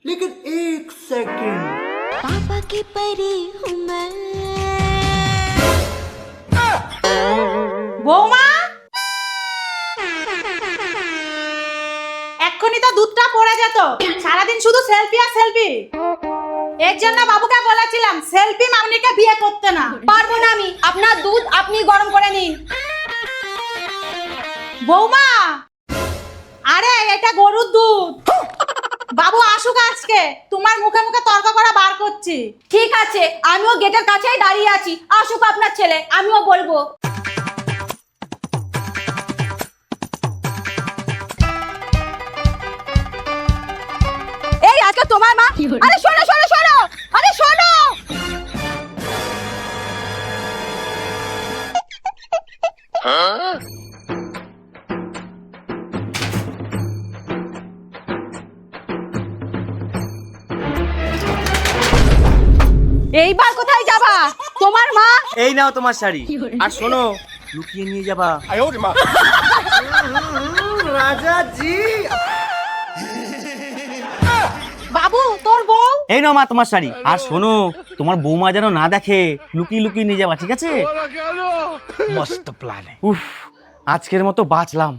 लेकिन एक सेकंड पापा की परी हूँ मैं। বৌমা এক্ষুনি তো দুধটা পড়ে যেত, সারাদিন শুধু সেলফি আর সেলফি। এর জন্য বাবুকে বলেছিলাম সেলফি মামনিকে বিয়ে করতে না। পারবো না আমি, আপনার দুধ আপনি গরম করে নিন। বৌমা আরে এটা গরুর দুধ। বাবু আসুক আজকে, তোমার মুখে মুখে তর্ক করা বার করছি। ঠিক আছে, আমিও গেটের কাছেই দাঁড়িয়ে আছি, আসুক আপনার ছেলে, আমিও বলবো। এই আজকে তোমার মা, আরে শোনো শোনো শোনো, আরে শোনো। এইবার কোথায় যাবা? তোমার মা। এই নাও তোমার শাড়ি, আর শোনো লুকিয়ে নিয়ে যাবা। राजा जी বাবু তোর বউ। এই নাও মা তোমার শাড়ি, আর শোনো তোমার বৌমা যেন না দেখে, লুকিয়ে লুকিয়ে নিয়ে যাবা, ঠিক আছে? मस्त प्लान है। উফ, আজকের মতো বাঁচলাম।